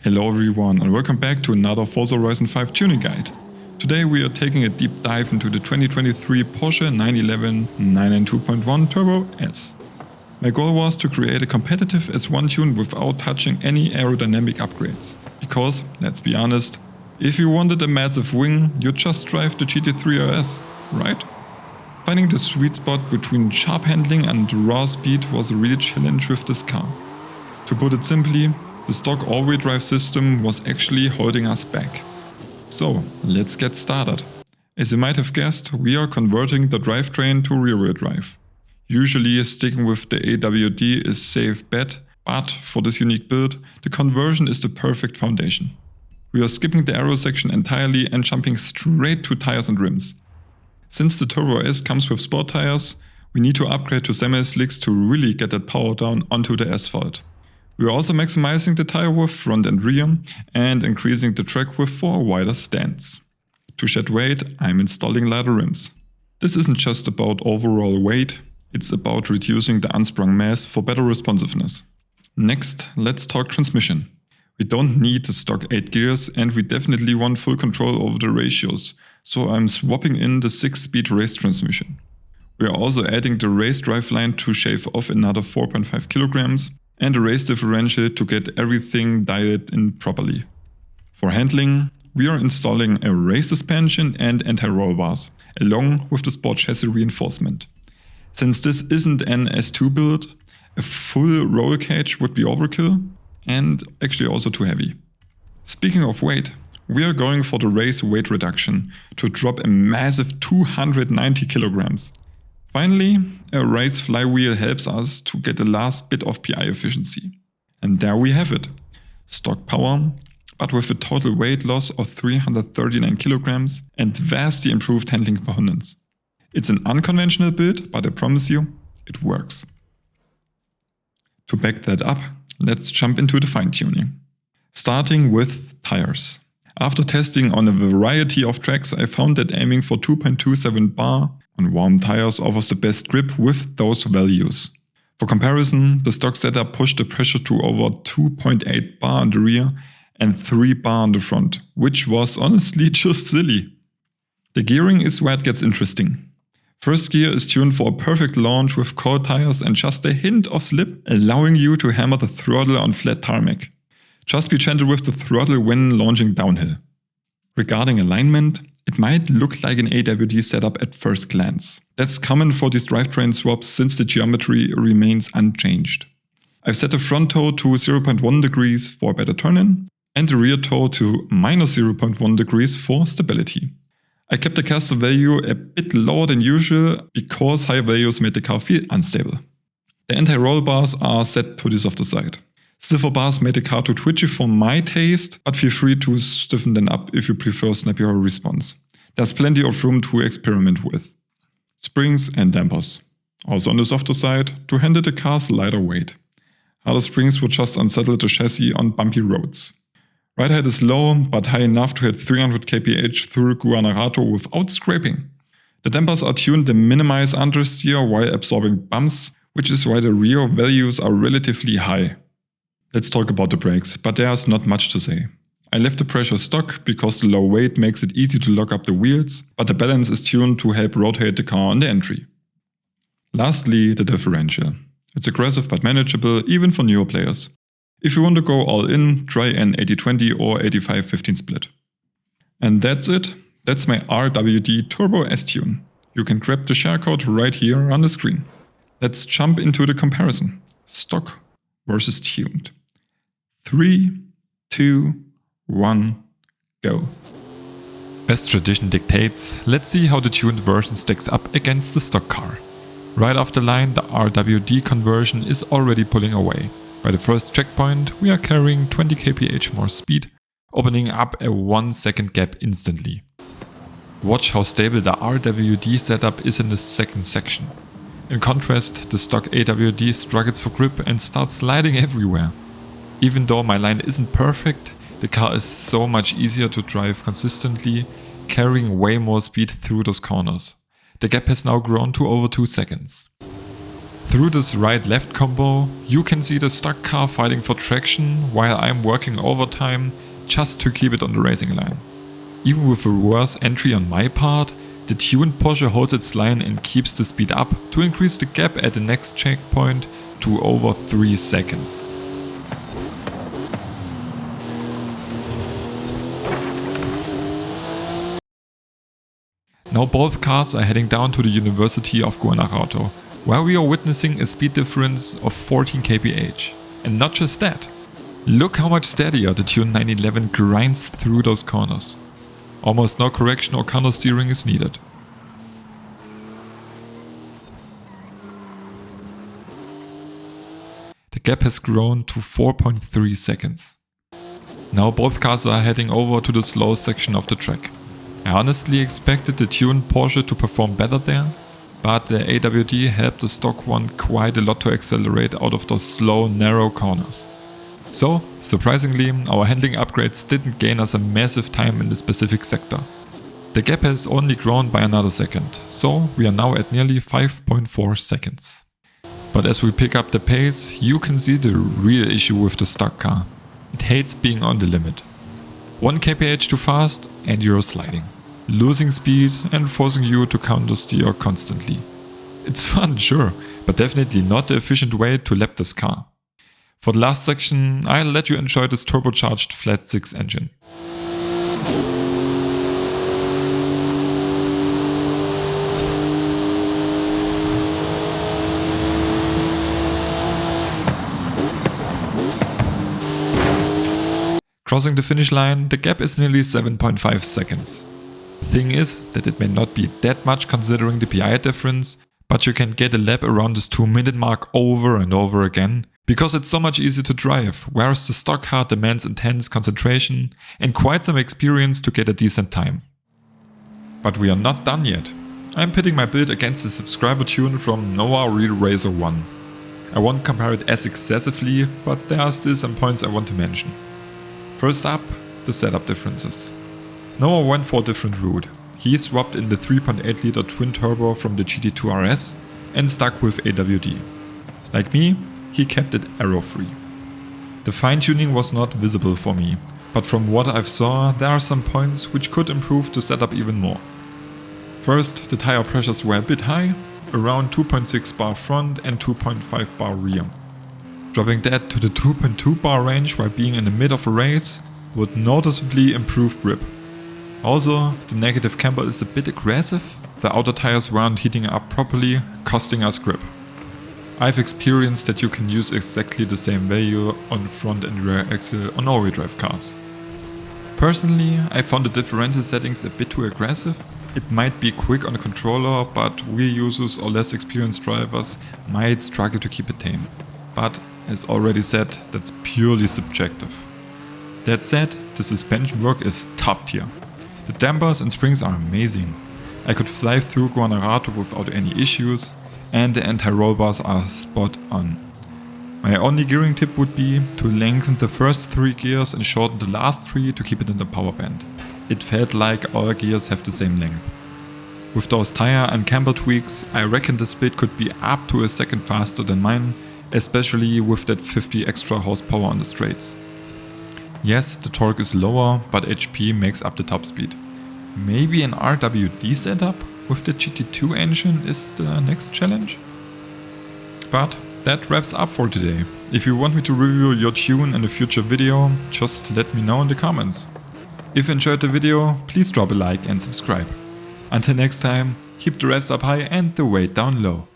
Hello everyone and welcome back to another Forza Horizon 5 tuning guide. Today we are taking a deep dive into the 2023 Porsche 911 992.1 Turbo S. My goal was to create a competitive S1 tune without touching any aerodynamic upgrades. Because, let's be honest, if you wanted a massive wing, you'd just drive the GT3 RS, right? Finding the sweet spot between sharp handling and raw speed was a real challenge with this car. To put it simply, the stock all-wheel drive system was actually holding us back. So, let's get started. As you might have guessed, we are converting the drivetrain to rear-wheel drive. Usually sticking with the RWD is safe bet, but for this unique build, the conversion is the perfect foundation. We are skipping the aero section entirely and jumping straight to tires and rims. Since the Turbo S comes with sport tires, we need to upgrade to semi-slicks to really get that power down onto the asphalt. We are also maximizing the tire width front and rear and increasing the track width for a wider stance. To shed weight, I'm installing lighter rims. This isn't just about overall weight, it's about reducing the unsprung mass for better responsiveness. Next, let's talk transmission. We don't need the stock 8 gears and we definitely want full control over the ratios, so I'm swapping in the 6-speed race transmission. We are also adding the race driveline to shave off another 4.5 kilograms and a race differential to get everything dialed in properly. For handling, we are installing a race suspension and anti-roll bars, along with the sport chassis reinforcement. Since this isn't an S2 build, a full roll cage would be overkill and actually also too heavy. Speaking of weight, we are going for the race weight reduction to drop a massive 290 kilograms. Finally, a race flywheel helps us to get the last bit of PI efficiency. And there we have it. Stock power, but with a total weight loss of 339 kilograms and vastly improved handling components. It's an unconventional build, but I promise you, it works. To back that up, let's jump into the fine-tuning. Starting with tires. After testing on a variety of tracks, I found that aiming for 2.27 bar on warm tires offers the best grip with those values. For comparison, the stock setup pushed the pressure to over 2.8 bar on the rear and 3 bar on the front, which was honestly just silly. The gearing is where it gets interesting. First gear is tuned for a perfect launch with cold tires and just a hint of slip, allowing you to hammer the throttle on flat tarmac. Just be gentle with the throttle when launching downhill. Regarding alignment, it might look like an AWD setup at first glance. That's common for these drivetrain swaps since the geometry remains unchanged. I've set the front toe to 0.1 degrees for better turn-in and the rear toe to -0.1 degrees for stability. I kept the caster value a bit lower than usual because higher values made the car feel unstable. The anti-roll bars are set to the softer side. Stiffer bars made the car too twitchy for my taste, but feel free to stiffen them up if you prefer snappier response. There's plenty of room to experiment with. Springs and dampers. Also on the softer side, to handle the car's lighter weight. Harder springs would just unsettle the chassis on bumpy roads. Ride height is low, but high enough to hit 300 kph through Guanarato without scraping. The dampers are tuned to minimize understeer while absorbing bumps, which is why the rear values are relatively high. Let's talk about the brakes, but there's not much to say. I left the pressure stock because the low weight makes it easy to lock up the wheels, but the balance is tuned to help rotate the car on the entry. Lastly, the differential. It's aggressive but manageable even for newer players. If you want to go all in, try an 80-20 or 85-15 split. And that's it. That's my RWD Turbo S tune. You can grab the share code right here on the screen. Let's jump into the comparison. Stock versus tuned. 3, 2, 1, go. As tradition dictates, let's see how the tuned version stacks up against the stock car. Right off the line, the RWD conversion is already pulling away. By the first checkpoint, we are carrying 20 kph more speed, opening up a 1 second gap instantly. Watch how stable the RWD setup is in the second section. In contrast, the stock AWD struggles for grip and starts sliding everywhere. Even though my line isn't perfect, the car is so much easier to drive consistently, carrying way more speed through those corners. The gap has now grown to over 2 seconds. Through this right-left combo, you can see the stock car fighting for traction while I'm working overtime just to keep it on the racing line. Even with a reverse entry on my part, the tuned Porsche holds its line and keeps the speed up to increase the gap at the next checkpoint to over 3 seconds. Now both cars are heading down to the University of Guanajuato, where we are witnessing a speed difference of 14 kph. And not just that, look how much steadier the tuned 911 grinds through those corners. Almost no correction or counter steering is needed. The gap has grown to 4.3 seconds. Now both cars are heading over to the slow section of the track. I honestly expected the tuned Porsche to perform better there, but the AWD helped the stock one quite a lot to accelerate out of those slow, narrow corners. So, surprisingly, our handling upgrades didn't gain us a massive time in the specific sector. The gap has only grown by another second, so we are now at nearly 5.4 seconds. But as we pick up the pace, you can see the real issue with the stock car. It hates being on the limit. 1 kph too fast and you're sliding, losing speed and forcing you to counter steer constantly. It's fun, sure, but definitely not the efficient way to lap this car. For the last section, I'll let you enjoy this turbocharged flat 6 engine. Crossing the finish line, the gap is nearly 7.5 seconds. The thing is that it may not be that much considering the PI difference, but you can get a lap around this 2-minute mark over and over again, because it's so much easier to drive, whereas the stock car demands intense concentration and quite some experience to get a decent time. But we are not done yet. I'm pitting my build against the subscriber tune from Noah Real Racer 1. I won't compare it as excessively, but there are still some points I want to mention. First up, the setup differences. Noah went for a different route. He swapped in the 3.8 liter twin turbo from the GT2 RS and stuck with AWD. Like me, he kept it aero free. The fine tuning was not visible for me, but from what I've saw, there are some points which could improve the setup even more. First, the tire pressures were a bit high, around 2.6 bar front and 2.5 bar rear. Dropping that to the 2.2 bar range while being in the mid of a race would noticeably improve grip. Also, the negative camber is a bit aggressive, the outer tires weren't heating up properly, costing us grip. I've experienced that you can use exactly the same value on front and rear axle on all-wheel drive cars. Personally, I found the differential settings a bit too aggressive. It might be quick on the controller, but wheel users or less experienced drivers might struggle to keep it tame. But as already said, that's purely subjective. That said, the suspension work is top tier. The dampers and springs are amazing. I could fly through Guanajuato without any issues, and the anti-roll bars are spot on. My only gearing tip would be to lengthen the first 3 gears and shorten the last 3 to keep it in the power band. It felt like all gears have the same length. With those tire and camber tweaks, I reckon the split could be up to a second faster than mine, especially with that 50 extra horsepower on the straights. Yes, the torque is lower, but HP makes up the top speed. Maybe an RWD setup with the GT2 engine is the next challenge? But that wraps up for today. If you want me to review your tune in a future video, just let me know in the comments. If you enjoyed the video, please drop a like and subscribe. Until next time, keep the revs up high and the weight down low.